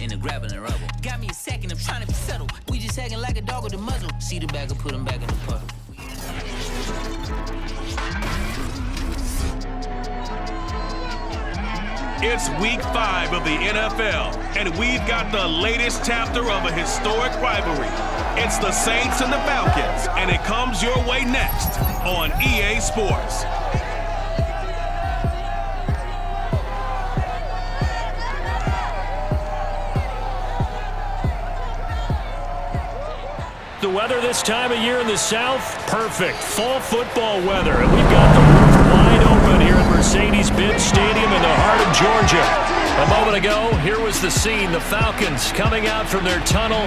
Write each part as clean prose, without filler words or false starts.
into grabbing the rubble. Got me a second, I'm trying to settle. We just acting like a dog with a muzzle. See the bag and put him back in the puddle. It's week 5 of the NFL, and we've got the latest chapter of a historic rivalry. It's the Saints and the Falcons, and it comes your way next on EA Sports. The weather this time of year in the South, perfect. Fall football weather. And we've got the roof wide open here at Mercedes-Benz Stadium in the heart of Georgia. A moment ago, here was the scene. The Falcons coming out from their tunnel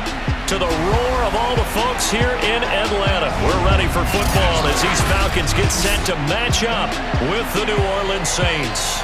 to the roar of all the folks here in Atlanta. We're ready for football as these Falcons get set to match up with the New Orleans Saints.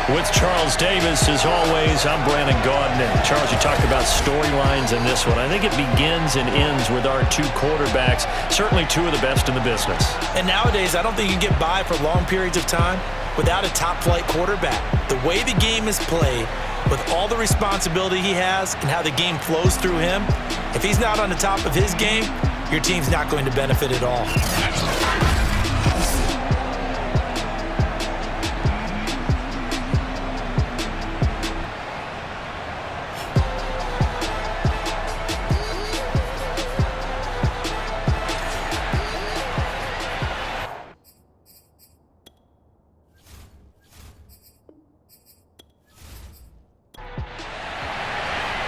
With Charles Davis, as always, I'm Brandon Gaudin. And Charles, you talked about storylines in this one. I think it begins and ends with our two quarterbacks, certainly two of the best in the business. And nowadays, I don't think you can get by for long periods of time without a top-flight quarterback. The way the game is played, with all the responsibility he has and how the game flows through him, if he's not on the top of his game, your team's not going to benefit at all.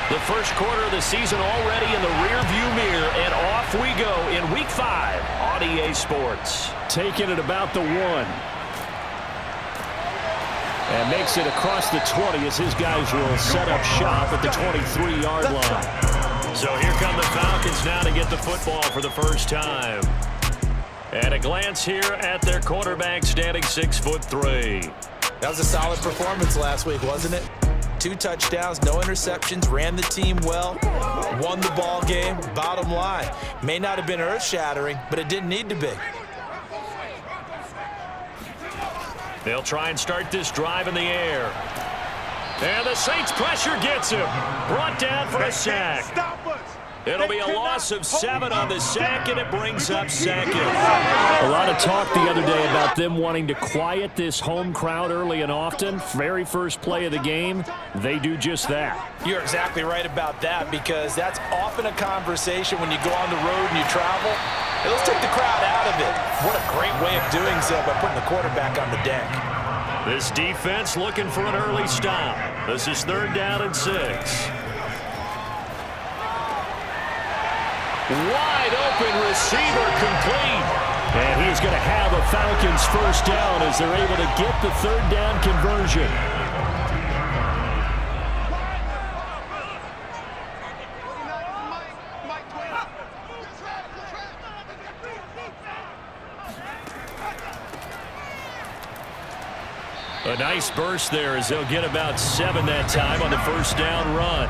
The first quarter of the season already in the rearview mirror, and off we go in Week 5 on EA Sports. Taking it about the 1. And makes it across the 20 as his guys will set up shop at the 23-yard line. So here come the Falcons now to get the football for the first time. And a glance here at their quarterback standing 6'3". That was a solid performance last week, wasn't it? 2 touchdowns, no interceptions, ran the team well, won the ball game. Bottom line, may not have been earth-shattering, but it didn't need to be. They'll try and start this drive in the air. And the Saints pressure gets him. Brought down for a sack. It'll be a loss of 7 on the sack, and it brings up second. A lot of talk the other day about them wanting to quiet this home crowd early and often. Very first play of the game, they do just that. You're exactly right about that, because that's often a conversation when you go on the road and you travel. Hey, let's take the crowd out of it. What a great way of doing so by putting the quarterback on the deck. This defense looking for an early stop. This is 3rd down and 6. Wide open receiver complete. And he's going to have a Falcons first down as they're able to get the 3rd down conversion. A nice burst there as they'll get about 7 that time on the first down run.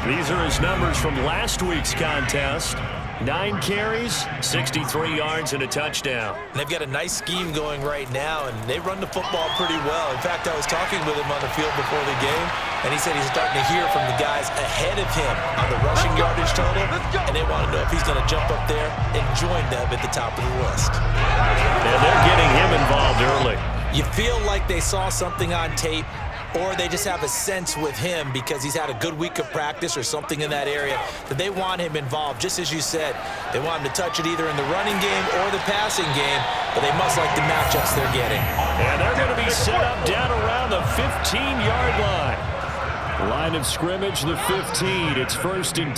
These are his numbers from last week's contest. 9 carries, 63 yards, and a touchdown. They've got a nice scheme going right now, and they run the football pretty well. In fact, I was talking with him on the field before the game, and he said he's starting to hear from the guys ahead of him on the rushing yardage total, and they want to know if he's going to jump up there and join them at the top of the list. And they're getting him involved early. You feel like they saw something on tape, or they just have a sense with him because he's had a good week of practice or something in that area that they want him involved. Just as you said, they want him to touch it either in the running game or the passing game, but they must like the matchups they're getting. And they're going to be set up down around the 15-yard line. Line of scrimmage, the 15. It's 1st and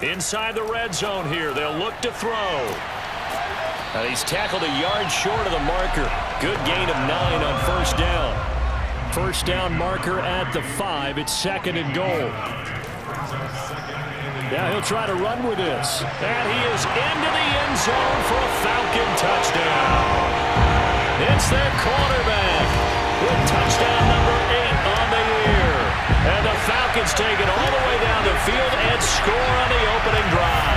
10. Inside the red zone here, they'll look to throw. And he's tackled a yard short of the marker. Good gain of 9 on first down. First down marker at the 5. It's 2nd and goal. Now he'll try to run with this. And he is into the end zone for a Falcon touchdown. It's their quarterback with touchdown number 8 on the year. And the Falcons take it all the way down the field and score on the opening drive.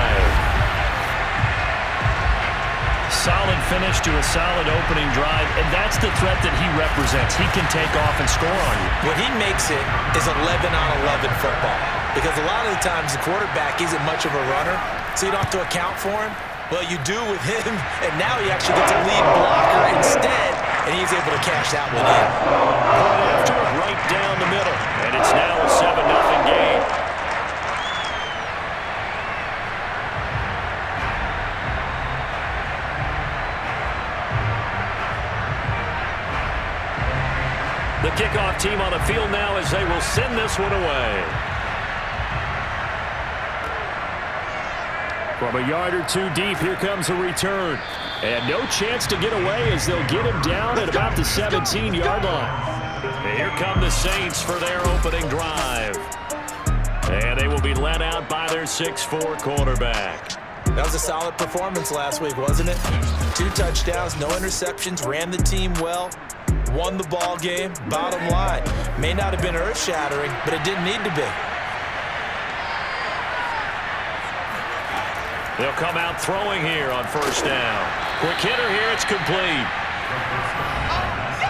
solid finish to a solid opening drive, and that's the threat that he represents. He can take off and score on you. What he makes it is 11-on-11 football, because a lot of the times the quarterback isn't much of a runner, so you don't have to account for him. Well, you do with him, and now he actually gets a lead blocker instead, and he's able to cash that one in. Point after it, right down the middle, and it's now a 7-0 game. The kickoff team on the field now as they will send this one away. From a yard or two deep, here comes a return. And no chance to get away as they'll get him down at about the 17-yard line. And here come the Saints for their opening drive. And they will be led out by their 6'4" quarterback. That was a solid performance last week, wasn't it? 2 touchdowns, no interceptions, ran the team well, won the ball game. Bottom line, may not have been earth-shattering, but it didn't need to be. They'll come out throwing here on first down. Quick hitter here, it's complete.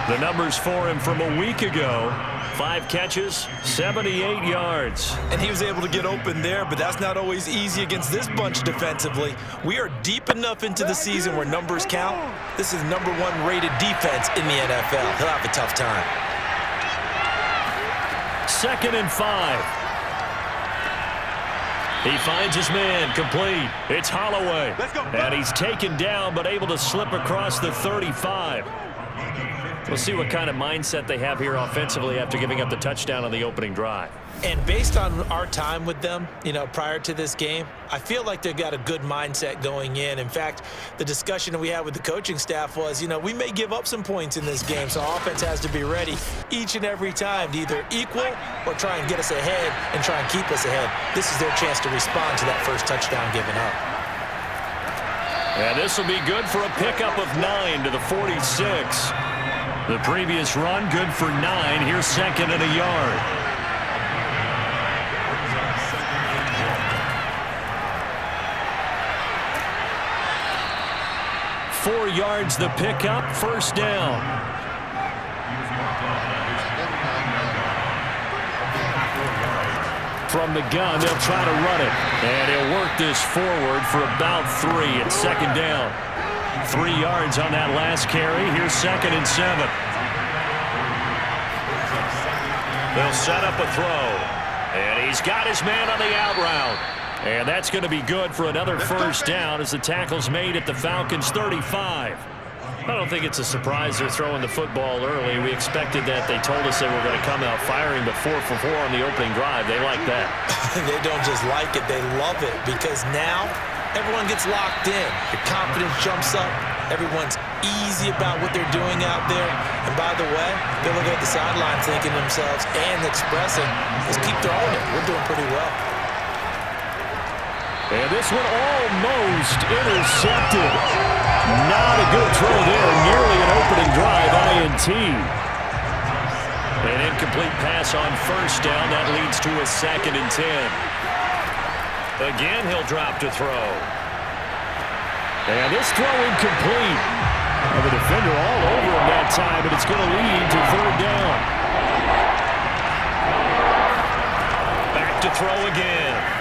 The numbers for him from a week ago, 5 catches, 78 yards. And he was able to get open there, but that's not always easy against this bunch defensively. We are deep enough into the season where numbers count. This is #1 rated defense in the NFL. He'll have a tough time. 2nd and 5. He finds his man, complete. It's Holloway. And he's taken down, but able to slip across the 35. We'll see what kind of mindset they have here offensively after giving up the touchdown on the opening drive. And based on our time with them, prior to this game, I feel like they've got a good mindset going in. In fact, the discussion that we had with the coaching staff was, we may give up some points in this game, so our offense has to be ready each and every time to either equal or try and get us ahead and try and keep us ahead. This is their chance to respond to that first touchdown given up. And this will be good for a pickup of 9 to the 46. The previous run, good for 9. Here's 2nd and a yard. Four yards the pickup, first down. From the gun, they'll try to run it. And he'll work this forward for about 3. It's 2nd down. 3 yards on that last carry. Here's 2nd and 7. They'll set up a throw. And he's got his man on the out route. And that's going to be good for another first down as the tackle's made at the Falcons' 35. I don't think it's a surprise they're throwing the football early. We expected that. They told us they were going to come out firing, but 4 for 4 on the opening drive. They like that. They don't just like it. They love it because now everyone gets locked in. Your confidence jumps up. Everyone's easy about what they're doing out there. And by the way, they're looking at the sideline thinking to themselves and expressing, let's keep throwing it. We're doing pretty well. And this one almost intercepted. Not a good throw there. Nearly an opening drive, INT. An incomplete pass on first down. That leads to a 2nd and 10. Again, he'll drop to throw. And this throw incomplete. And the defender all over him that time, but it's going to lead to 3rd down. Back to throw again.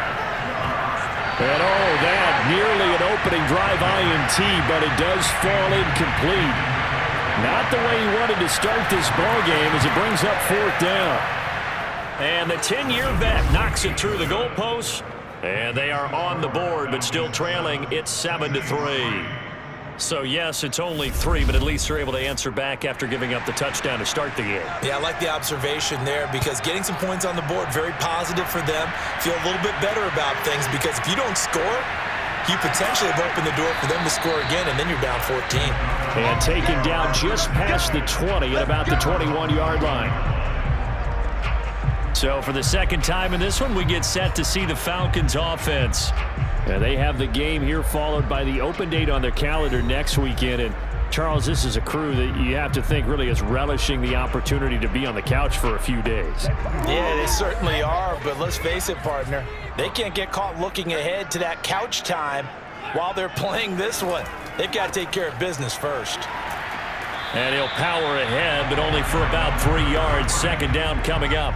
And that nearly an opening drive INT, but it does fall incomplete. Not the way he wanted to start this ball game as it brings up 4th down. And the 10-year vet knocks it through the goalposts. And they are on the board, but still trailing. It's 7-3. So, yes, it's only 3, but at least they're able to answer back after giving up the touchdown to start the game. Yeah, I like the observation there because getting some points on the board, very positive for them. Feel a little bit better about things because if you don't score, you potentially have opened the door for them to score again, and then you're down 14. And taken down just past the 20 at about the 21-yard line. So for the second time in this one, we get set to see the Falcons offense. And they have the game here followed by the open date on their calendar next weekend. And Charles, this is a crew that you have to think really is relishing the opportunity to be on the couch for a few days. Yeah, they certainly are. But let's face it, partner, they can't get caught looking ahead to that couch time while they're playing this one, they've got to take care of business first. And he'll power ahead, but only for about 3 yards. Second down coming up.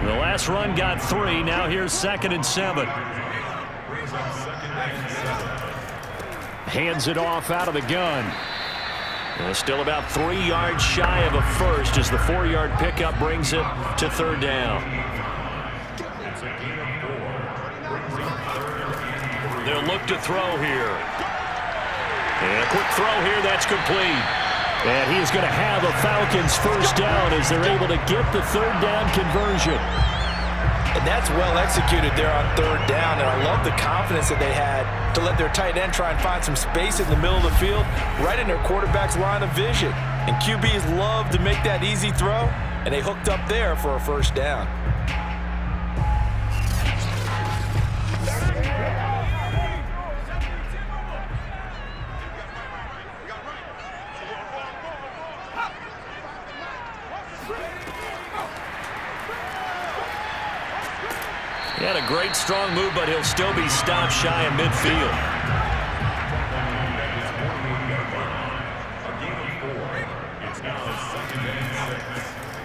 The last run got 3. Now here's 2nd and 7. Hands it off out of the gun. And still about 3 yards shy of a first as the 4-yard pickup brings it to 3rd down. They'll look to throw here. And a quick throw here, that's complete. And he's going to have a Falcons first down as they're able to get the 3rd down conversion. And that's well executed there on 3rd down, and I love the confidence that they had to let their tight end try and find some space in the middle of the field, right in their quarterback's line of vision. And QBs love to make that easy throw, and they hooked up there for a first down. He had a great, strong move, but he'll still be stopped shy of midfield.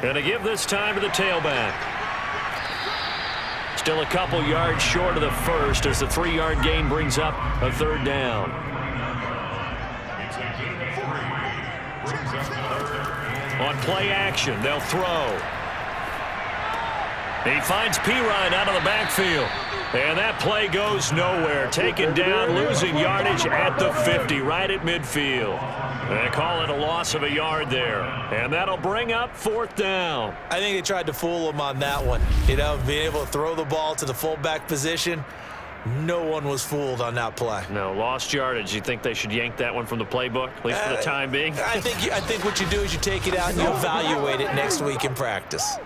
Going to give this time to the tailback. Still a couple yards short of the first as the 3-yard gain brings up a 3rd down. On play action, they'll throw. He finds Pirine out of the backfield. And that play goes nowhere. Taken down, losing yardage at the 50, right at midfield. They call it a loss of a yard there. And that'll bring up 4th down. I think they tried to fool him on that one. You know, being able to throw the ball to the fullback position. No one was fooled on that play. No, lost yardage. You think they should yank that one from the playbook, at least for the time being? I think what you do is you take it out and you evaluate it next week in practice.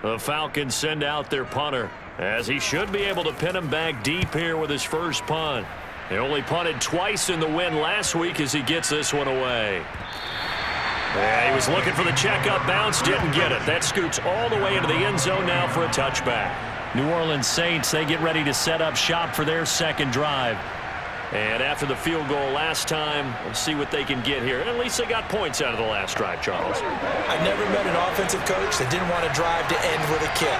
The Falcons send out their punter, as he should be able to pin him back deep here with his first punt. He only punted twice in the win last week as he gets this one away. Yeah, he was looking for the checkup bounce, didn't get it. That scoots all the way into the end zone now for a touchback. New Orleans Saints, they get ready to set up shop for their second drive. And after the field goal last time, we'll see what they can get here. And at least they got points out of the last drive, Charles. I never met an offensive coach that didn't want to drive to end with a kick.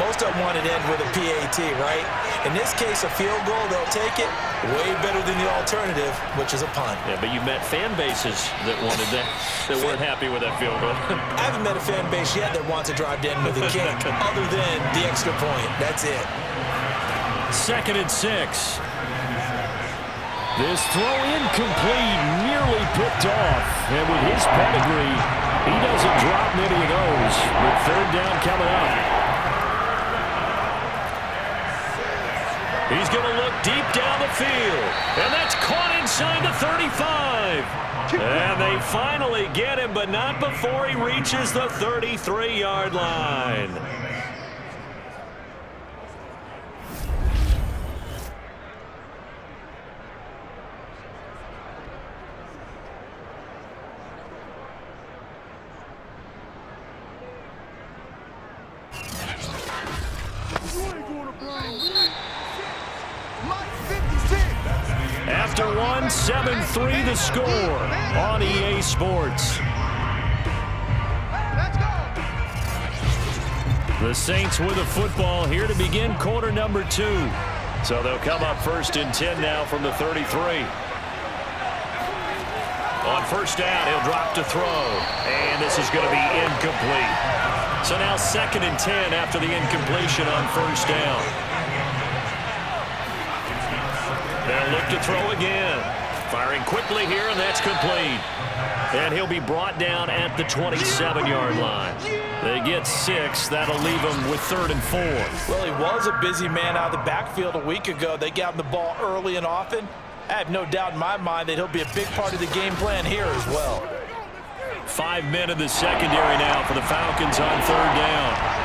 Most of them wanted to end with a PAT, right? In this case, a field goal, they'll take it. Way better than the alternative, which is a punt. Yeah, but you met fan bases that wanted that, that weren't happy with that field goal. I haven't met a fan base yet that wants to drive to end with a kick, other than the extra point. That's it. 2nd and 6. This throw incomplete, nearly picked off. And with his pedigree, he doesn't drop many of those. With 3rd down coming up. He's going to look deep down the field. And that's caught inside the 35. And they finally get him, but not before he reaches the 33-yard line. After one, 7-3 the score on EA Sports. The Saints with the football here to begin quarter number 2. So they'll come up 1st and 10 now from the 33. On first down, he'll drop to throw. And this is going to be incomplete. So now 2nd and 10 after the incompletion on first down. They'll look to throw again. Firing quickly here, and that's complete. And he'll be brought down at the 27-yard line. They get 6. That'll leave him with 3rd and 4. Well, he was a busy man out of the backfield a week ago. They got him the ball early and often. I have no doubt in my mind that he'll be a big part of the game plan here as well. 5 men in the secondary now for the Falcons on 3rd down.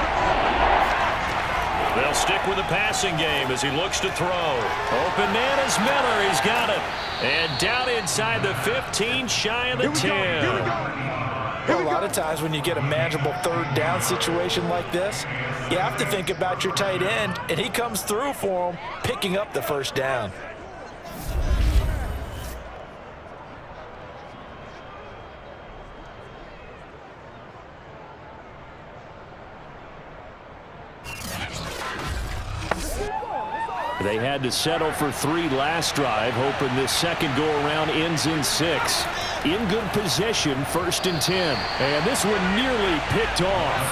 They'll stick with the passing game as he looks to throw. Open man is Miller. He's got it. And down inside the 15, shy of the 10. Well, a lot of times when you get a manageable 3rd down situation like this, you have to think about your tight end, and he comes through for him, picking up the first down. They had to settle for 3 last drive, hoping this second go-around ends in 6. In good possession, 1st and 10. And this one nearly picked off.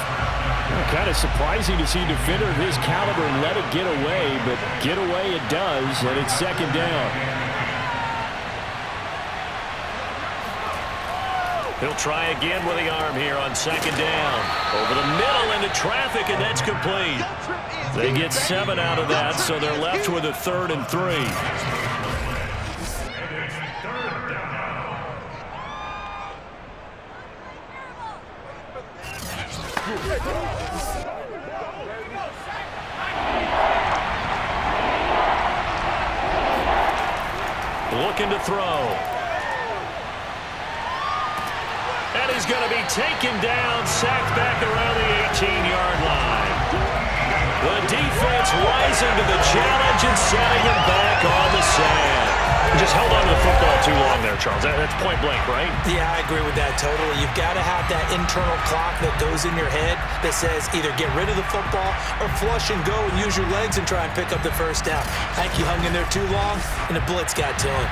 Kind of surprising to see a defender of his caliber let it get away, but get away it does, and it's 2nd down. He'll try again with the arm here on 2nd down. Over the middle into traffic, and that's complete. They get 7 out of that, so they're left with a 3rd and 3. Looking to throw. And he's going to be taken down, sacked back around the 18-yard line. The defense rising to the challenge and setting him back on the sand. Just held on to the football too long there, Charles. That's point blank, right? Yeah, I agree with that totally. You've got to have that internal clock that goes in your head that says either get rid of the football or flush and go and use your legs and try and pick up the 1st down. I think he hung in there too long, and the blitz got to him.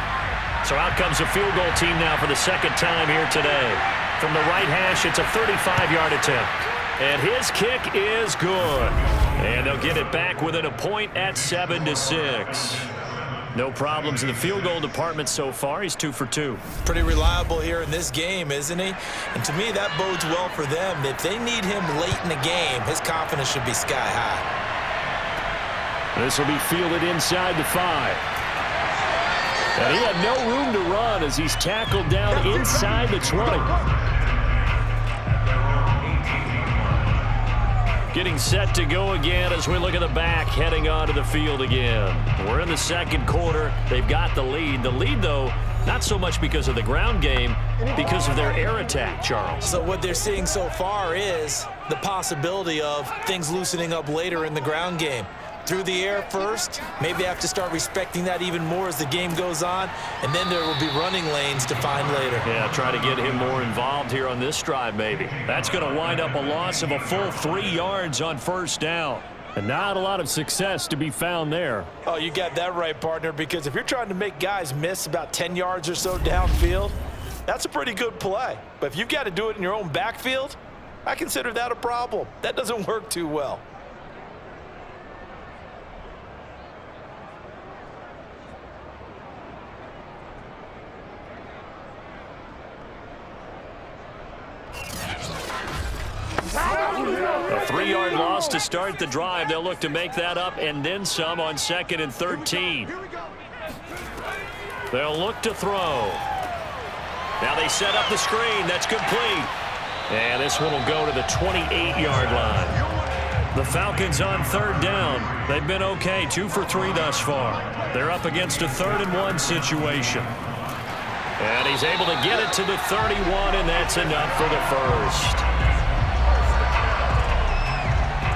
So out comes a field goal team now for the 2nd time here today. From the right hash, it's a 35-yard attempt. And his kick is good. And they'll get it back within a point at 7-6. No problems in the field goal department so far. He's 2 for 2. Pretty reliable here in this game, isn't he? And to me, that bodes well for them. If they need him late in the game, his confidence should be sky high. This will be fielded inside the 5. And he had no room to run as he's tackled down inside the 20. Getting set to go again as we look at the back, heading onto the field again. We're in the 2nd quarter. They've got the lead. The lead, though, not so much because of the ground game, because of their air attack, Charles. So what they're seeing so far is the possibility of things loosening up later in the ground game. Through the air first, maybe have to start respecting that even more as the game goes on, and then there will be running lanes to find later. Yeah, try to get him more involved here on this drive, maybe. That's going to wind up a loss of a full 3 yards on 1st down. And not a lot of success to be found there. Oh, you got that right, partner, because if you're trying to make guys miss about 10 yards or so downfield, that's a pretty good play. But if you've got to do it in your own backfield, I consider that a problem. That doesn't work too well. A 3-yard loss to start the drive. They'll look to make that up and then some on 2nd and 13. They'll look to throw. Now they set up the screen. That's complete. And this one will go to the 28-yard line. The Falcons on 3rd down. They've been okay, 2 for 3 thus far. They're up against a 3rd and 1 situation. And he's able to get it to the 31, and that's enough for the 1st.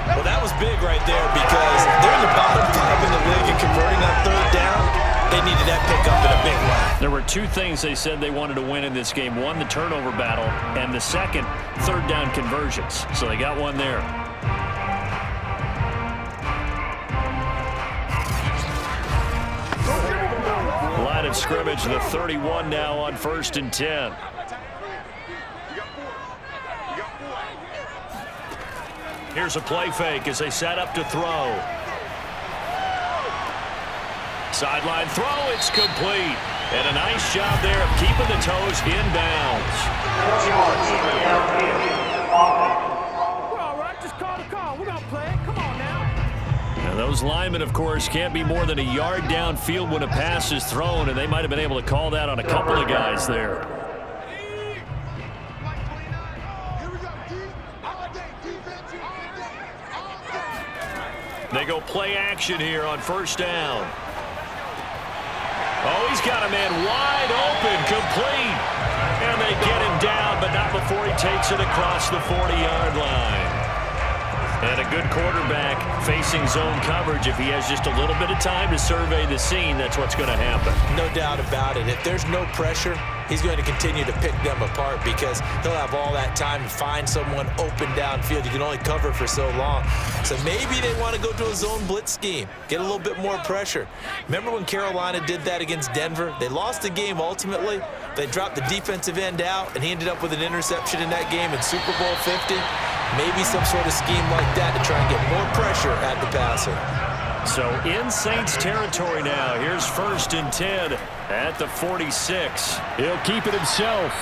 Well, that was big right there because they're in the bottom 5 in the league and converting on 3rd down. They needed that pickup in a big way. There were 2 things they said they wanted to win in this game. One, the turnover battle, and the second, 3rd down conversions. So they got one there. Line of scrimmage, the 31 now on 1st and 10. Here's a play fake as they set up to throw. Sideline throw, it's complete. And a nice job there of keeping the toes inbounds. We're all right, just call the call. We're going to play it. Come on now. And those linemen, of course, can't be more than a yard downfield when a pass is thrown, and they might have been able to call that on a couple of guys there. They go play action here on 1st down. Oh, he's got a man wide open, complete. And they get him down, but not before he takes it across the 40-yard line. And a good quarterback facing zone coverage. If he has just a little bit of time to survey the scene, that's what's going to happen. No doubt about it. If there's no pressure, he's going to continue to pick them apart because he'll have all that time to find someone open downfield. You can only cover for so long. So maybe they want to go to a zone blitz scheme, get a little bit more pressure. Remember when Carolina did that against Denver? They lost the game ultimately. They dropped the defensive end out, and he ended up with an interception in that game in Super Bowl 50. Maybe some sort of scheme like that to try and get more pressure at the passer. So in Saints territory now. Here's 1st and 10 at the 46. He'll keep it himself.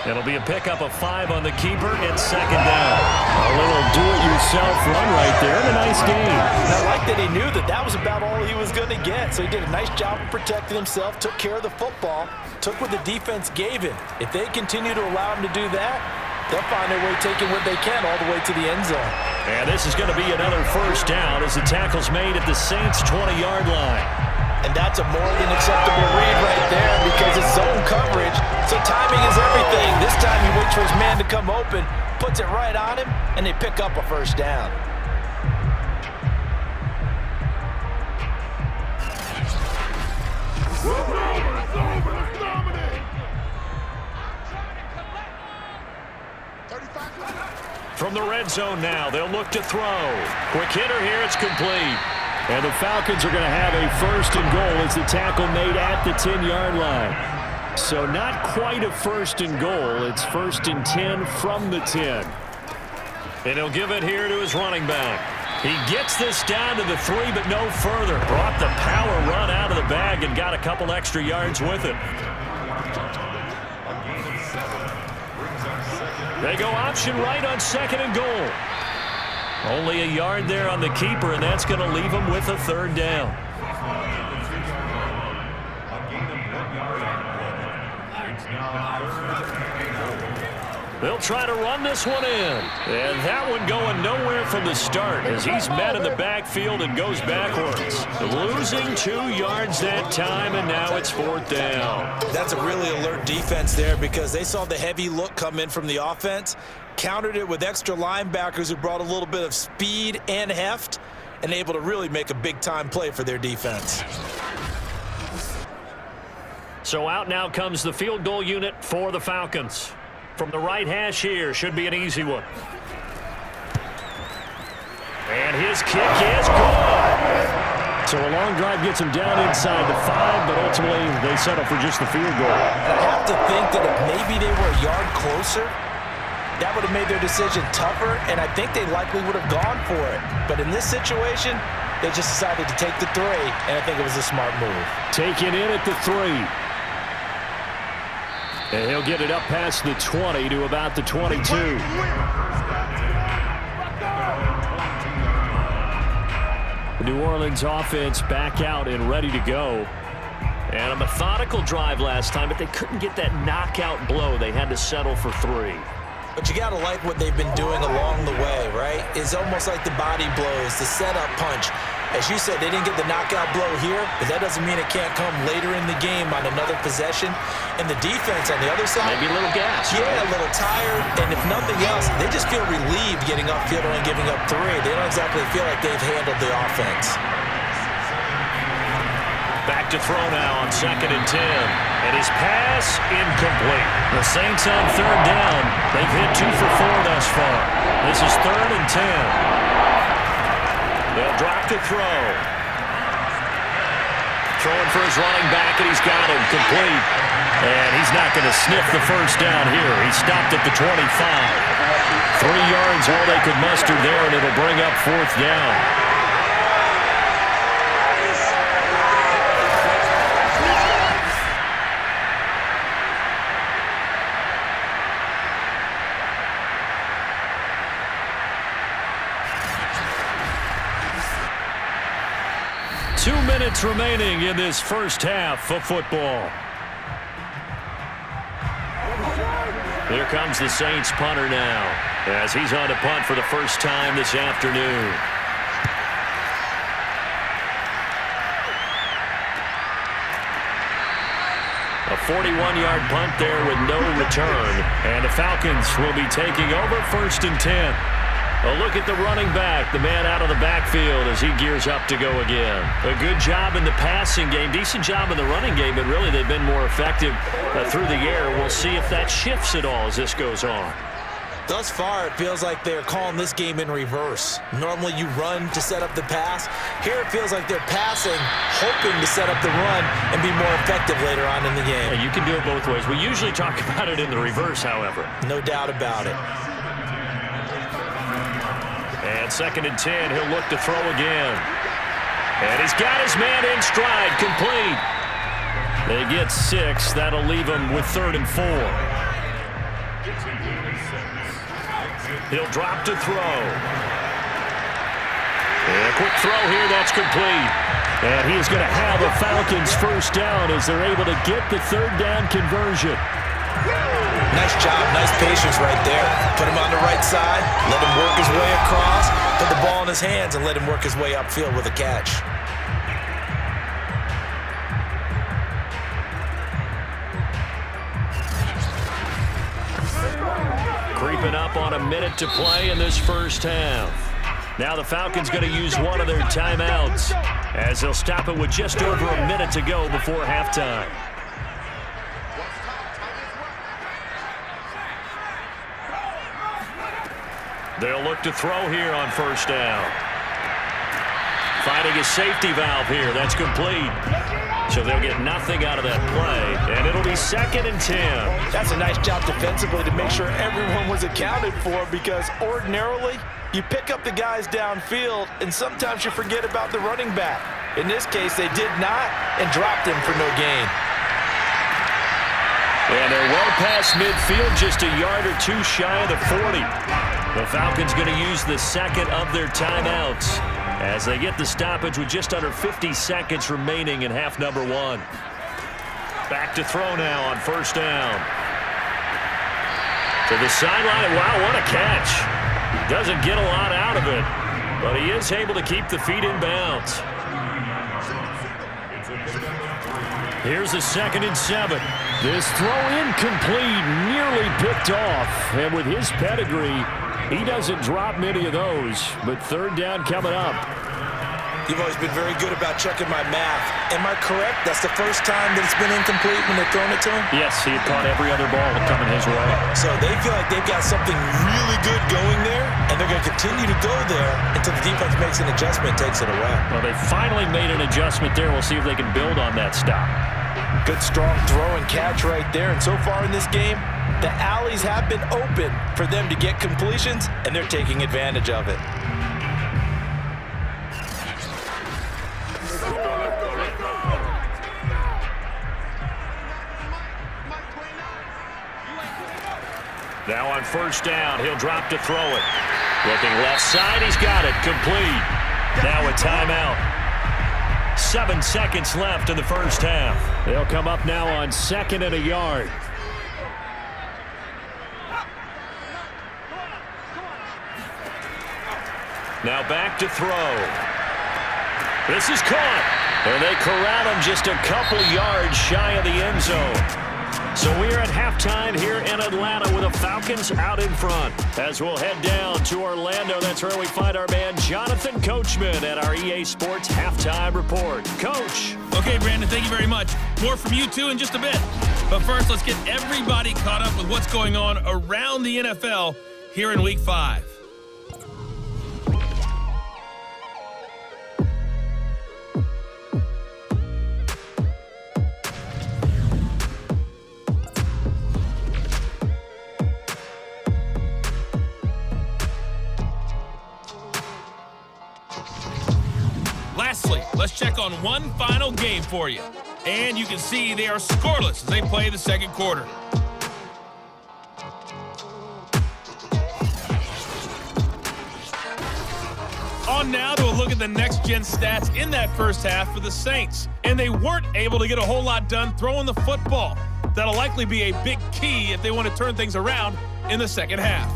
It'll be a pickup of 5 on the keeper and 2nd down. A little do-it-yourself run right there and a nice gain. I like that he knew that that was about all he was going to get. So he did a nice job of protecting himself, took care of the football, took what the defense gave him. If they continue to allow him to do that, they'll find their way taking what they can all the way to the end zone. And this is going to be another 1st down as the tackle's made at the Saints' 20-yard line. And that's a more than acceptable read right there because it's zone coverage, so timing is everything. This time he waits for his man to come open, puts it right on him, and they pick up a 1st down. From the red zone now, they'll look to throw. Quick hitter here, it's complete. And the Falcons are going to have a 1st and goal as the tackle made at the 10-yard line. So not quite a 1st and goal. It's 1st and 10 from the 10. And he'll give it here to his running back. He gets this down to the 3, but no further. Brought the power run out of the bag and got a couple extra yards with it. They go option right on 2nd and goal. Only a yard there on the keeper, and that's going to leave him with a 3rd down. They'll try to run this one in. And that one going nowhere from the start as he's met in the backfield and goes backwards. Losing 2 yards that time, and now it's 4th down. That's a really alert defense there because they saw the heavy look come in from the offense, countered it with extra linebackers who brought a little bit of speed and heft, and able to really make a big-time play for their defense. So out now comes the field goal unit for the Falcons. From the right hash here, should be an easy one. And his kick is good. So a long drive gets him down inside the 5, but ultimately they settle for just the field goal. I have to think that if maybe they were a yard closer, that would have made their decision tougher, and I think they likely would have gone for it. But in this situation, they just decided to take the 3, and I think it was a smart move. Taken in at the 3. And he'll get it up past the 20 to about the 22. The New Orleans offense back out and ready to go. And a methodical drive last time, but they couldn't get that knockout blow. They had to settle for 3. But you got to like what they've been doing along the way, right? It's almost like the body blows, the setup punch. As you said, they didn't get the knockout blow here, but that doesn't mean it can't come later in the game on another possession. And the defense on the other side, maybe a little gas. Yeah, a little tired. And if nothing else, they just feel relieved getting upfield and giving up 3. They don't exactly feel like they've handled the offense. Back to throw now on 2nd and 10. And his pass incomplete. The Saints on 3rd down. They've hit 2 for 4 thus far. This is 3rd and 10. They'll drop the throw. Throwing for his running back, and he's got him complete. And he's not going to sniff the 1st down here. He stopped at the 25. 3 yards, all they could muster there, and it'll bring up 4th down. Minutes remaining in this first half of football. Here comes the Saints punter now as he's on to punt for the first time this afternoon. A 41-yard punt there with no return. And the Falcons will be taking over 1st and 10. A look at the running back, the man out of the backfield as he gears up to go again. A good job in the passing game, decent job in the running game, but really they've been more effective through the air. We'll see if that shifts at all as this goes on. Thus far, it feels like they're calling this game in reverse. Normally you run to set up the pass. Here it feels like they're passing, hoping to set up the run and be more effective later on in the game. Yeah, you can do it both ways. We usually talk about it in the reverse, however. No doubt about it. And 2nd and 10, he'll look to throw again. And he's got his man in stride, complete. They get 6. That'll leave him with 3rd and 4. He'll drop to throw. And a quick throw here, that's complete. And he is going to have a Falcons first down as they're able to get the 3rd down conversion. Nice job, nice patience right there. Put him on the right side, let him work his way across, put the ball in his hands, and let him work his way upfield with a catch. Creeping up on a minute to play in this first half. Now the Falcons going to use one of their timeouts as they'll stop it with just over a minute to go before halftime. They'll look to throw here on first down. Finding a safety valve here. That's complete. So they'll get nothing out of that play, and it'll be 2nd and 10. That's a nice job defensively to make sure everyone was accounted for, because ordinarily you pick up the guys downfield and sometimes you forget about the running back. In this case, they did not and dropped him for no gain. And they're well past midfield, just a yard or two shy of the 40. The Falcons going to use the 2nd of their timeouts as they get the stoppage with just under 50 seconds remaining in half number 1. Back to throw now on first down. To the sideline. Wow, what a catch. Doesn't get a lot out of it, but he is able to keep the feet in bounds. Here's a 2nd and 7. This throw incomplete, nearly picked off. And with his pedigree, he doesn't drop many of those, but 3rd down coming up. You've always been very good about checking my math. Am I correct? That's the first time that it's been incomplete when they've thrown it to him? Yes, he had caught every other ball coming his way. So they feel like they've got something really good going there, and they're going to continue to go there until the defense makes an adjustment, takes it away. Well, they finally made an adjustment there. We'll see if they can build on that stop. Good, strong throw and catch right there. And so far in this game, the alleys have been open for them to get completions, and they're taking advantage of it. Now on first down, he'll drop to throw it. Looking left side, he's got it. Complete. Now a timeout. 7 seconds left in the first half. They'll come up now on 2nd and a yard. Now back to throw. This is caught. And they corral him just a couple yards shy of the end zone. So we're at halftime here in Atlanta with the Falcons out in front. As we'll head down to Orlando, that's where we find our man Jonathan Coachman at our EA Sports Halftime Report. Coach. Okay, Brandon, thank you very much. More from you two in just a bit. But first, let's get everybody caught up with what's going on around the NFL here in Week 5. Lastly, let's check on one final game for you. And you can see they are scoreless as they play the second quarter. On now to a look at the next-gen stats in that first half for the Saints. And they weren't able to get a whole lot done throwing the football. That'll likely be a big key if they want to turn things around in the second half.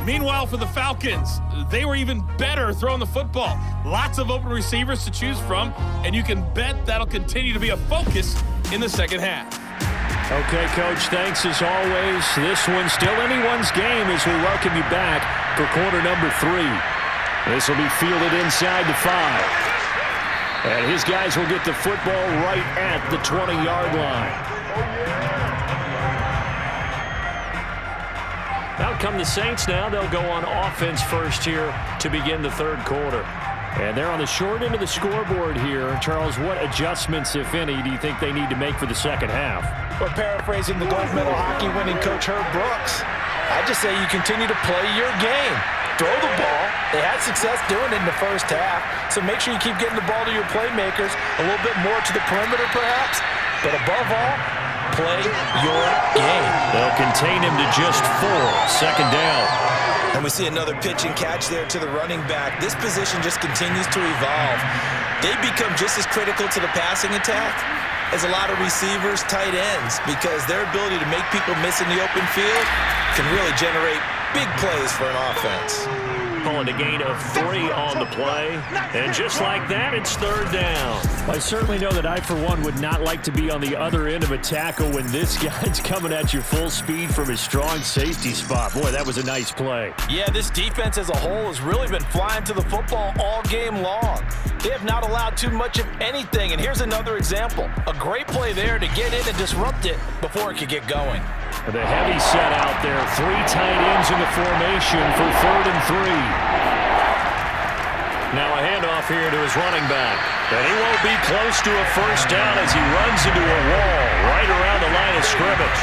Meanwhile, for the Falcons, they were even better throwing the football. Lots of open receivers to choose from, and you can bet that'll continue to be a focus in the second half. Okay, Coach, thanks as always. This one's still anyone's game as we welcome you back for quarter number 3. This will be fielded inside the 5. And his guys will get the football right at the 20-yard line. Out come the Saints now. They'll go on offense first here to begin the third quarter. And they're on the short end of the scoreboard here. Charles, what adjustments, if any, do you think they need to make for the second half? Well, paraphrasing the gold medal hockey winning coach Herb Brooks, I just say you continue to play your game. Throw the ball. They had success doing it in the first half, so make sure you keep getting the ball to your playmakers, a little bit more to the perimeter perhaps, but above all, play your game. They'll contain him to just 4. Second down. And we see another pitch and catch there to the running back. This position just continues to evolve. They become just as critical to the passing attack as a lot of receivers, tight ends, because their ability to make people miss in the open field can really generate big plays for an offense. Calling a gain of 3 on the play. And just like that, it's third down. I certainly know that I, for one, would not like to be on the other end of a tackle when this guy's coming at you full speed from his strong safety spot. Boy, that was a nice play. Yeah, this defense as a whole has really been flying to the football all game long. They have not allowed too much of anything. And here's another example. A great play there to get in and disrupt it before it could get going. The heavy set out there. 3 tight ends in the formation for 3rd and 3. Now a handoff here to his running back. And he won't be close to a first down as he runs into a wall right around the line of scrimmage.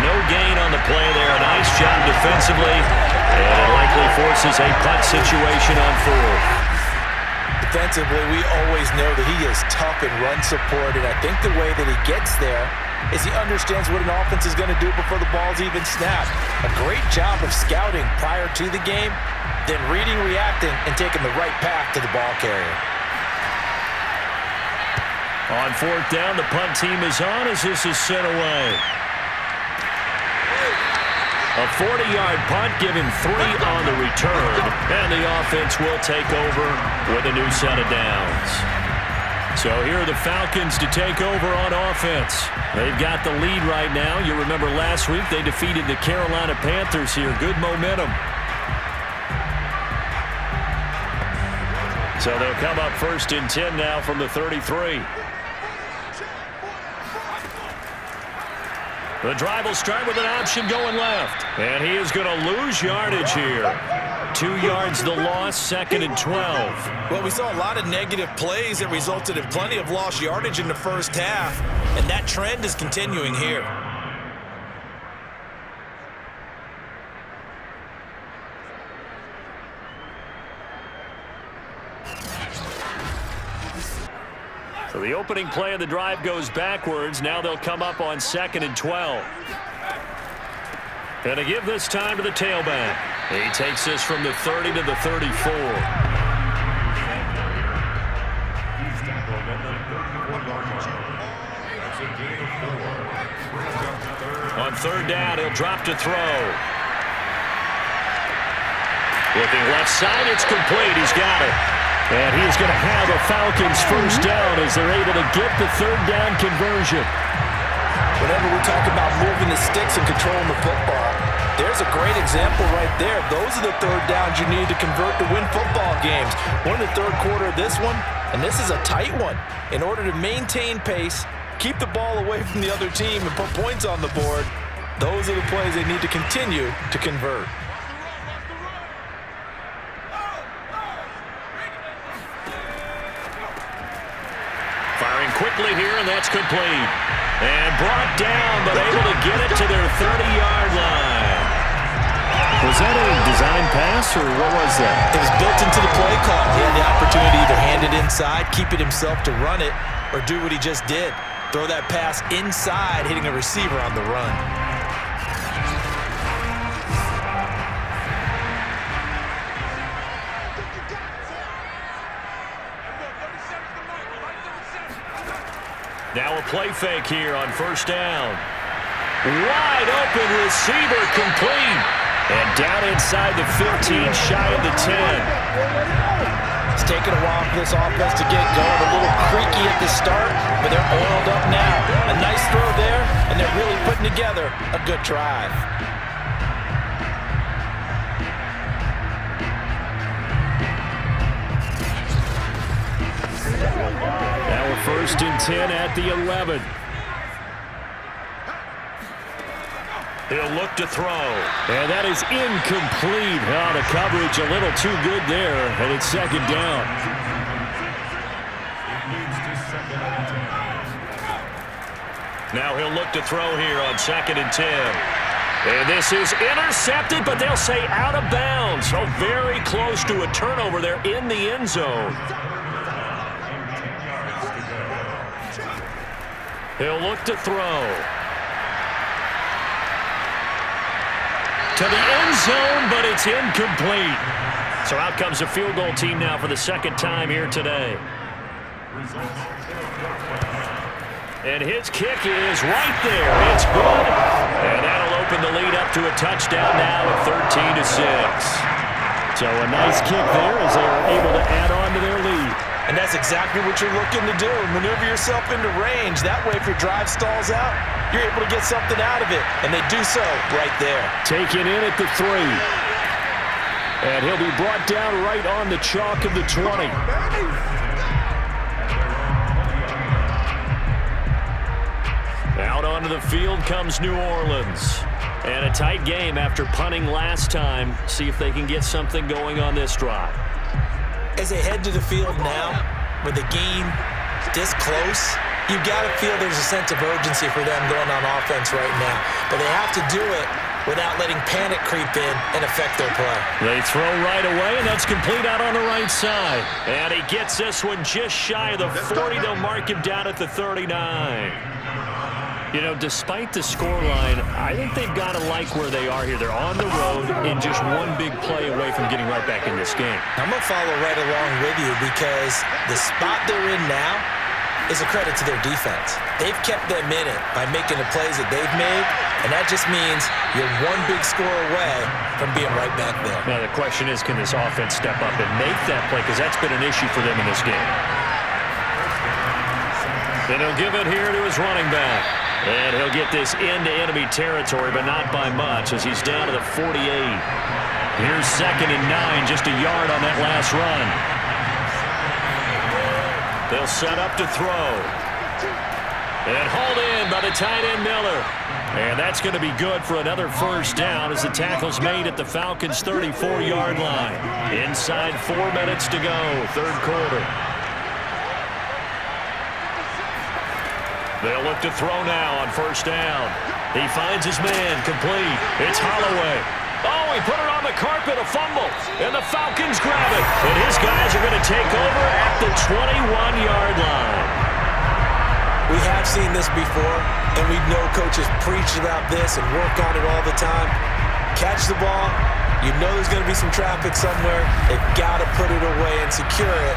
No gain on the play there. A nice job defensively. And it likely forces a punt situation on 4th. Defensively, we always know that he is tough in run support, and I think the way that he gets there is he understands what an offense is going to do before the ball's even snapped. A great job of scouting prior to the game, then reading, reacting, and taking the right path to the ball carrier. On 4th down, the punt team is on as this is sent away. A 40-yard punt, give him 3 on the return, and the offense will take over with a new set of downs. So here are the Falcons to take over on offense. They've got the lead right now. You remember last week they defeated the Carolina Panthers here. Good momentum. So they'll come up 1st and 10 now from the 33. The drive will start with an option going left. And he is going to lose yardage here. 2 yards the loss, 2nd and 12. Well, we saw a lot of negative plays that resulted in plenty of lost yardage in the first half, and that trend is continuing here. So the opening play of the drive goes backwards. Now they'll come up on 2nd and 12. And to give this time to the tailback. He takes this from the 30 to the 34. On 3rd down, he'll drop to throw. Looking left side, it's complete. He's got it. And he is going to have a Falcons first down as they're able to get the 3rd down conversion. Whenever we talk about moving the sticks and controlling the football, there's a great example right there. Those are the 3rd downs you need to convert to win football games. We're in the 3rd quarter of this one, and this is a tight one. In order to maintain pace, keep the ball away from the other team, and put points on the board, those are the plays they need to continue to convert. Firing quickly here, and that's complete. And brought down, but able to get it to their 30-yard line. Was that a design pass, or what was that? It was built into the play call. He had the opportunity to either hand it inside, keep it himself to run it, or do what he just did. Throw that pass inside, hitting a receiver on the run. Now a play fake here on 1st down. Wide open receiver complete. And down inside the 15, shy of the 10. It's taken a while for this offense to get going. A little creaky at the start, but they're oiled up now. A nice throw there, and they're really putting together a good drive. Now we're 1st and 10 at the 11. He'll look to throw. And that is incomplete. Oh, the coverage a little too good there, and it's 2nd down. Now he'll look to throw here on 2nd and 10. And this is intercepted, but they'll say out of bounds. So very close to a turnover there in the end zone. He'll look to throw. To the end zone, but it's incomplete. So out comes the field goal team now for the 2nd time here today. And his kick is right there. It's good. And that'll open the lead up to a touchdown now at 13-6. So a nice kick there as they are able to add on to their lead. And that's exactly what you're looking to do. Maneuver yourself into range. That way, if your drive stalls out, you're able to get something out of it. And they do so right there. Taken in at the 3. And he'll be brought down right on the chalk of the 20. Out onto the field comes New Orleans. And a tight game after punting last time. See if they can get something going on this drive. As they head to the field now, with the game this close, you've got to feel there's a sense of urgency for them going on offense right now. But they have to do it without letting panic creep in and affect their play. They throw right away, and that's complete out on the right side. And he gets this one just shy of the 40. They'll mark him down at the 39. You know, despite the scoreline, I think they've got to like where they are here. They're on the road and just one big play away from getting right back in this game. I'm going to follow right along with you because the spot they're in now is a credit to their defense. They've kept them in it by making the plays that they've made, and that just means you're one big score away from being right back there. Now, the question is, can this offense step up and make that play? Because that's been an issue for them in this game. And he'll give it here to his running back. And he'll get this into enemy territory, but not by much as he's down to the 48. Here's 2nd and 9, just a yard on that last run. They'll set up to throw. And hauled in by the tight end Miller. And that's going to be good for another 1st down as the tackle's made at the Falcons' 34-yard line. Inside 4 minutes to go, 3rd quarter. They'll look to throw now on 1st down. He finds his man, complete. It's Holloway. Oh, he put it on the carpet, a fumble. And the Falcons grab it. And his guys are going to take over at the 21-yard line. We have seen this before, and we know coaches preach about this and work on it all the time. Catch the ball. You know there's going to be some traffic somewhere. They've got to put it away and secure it.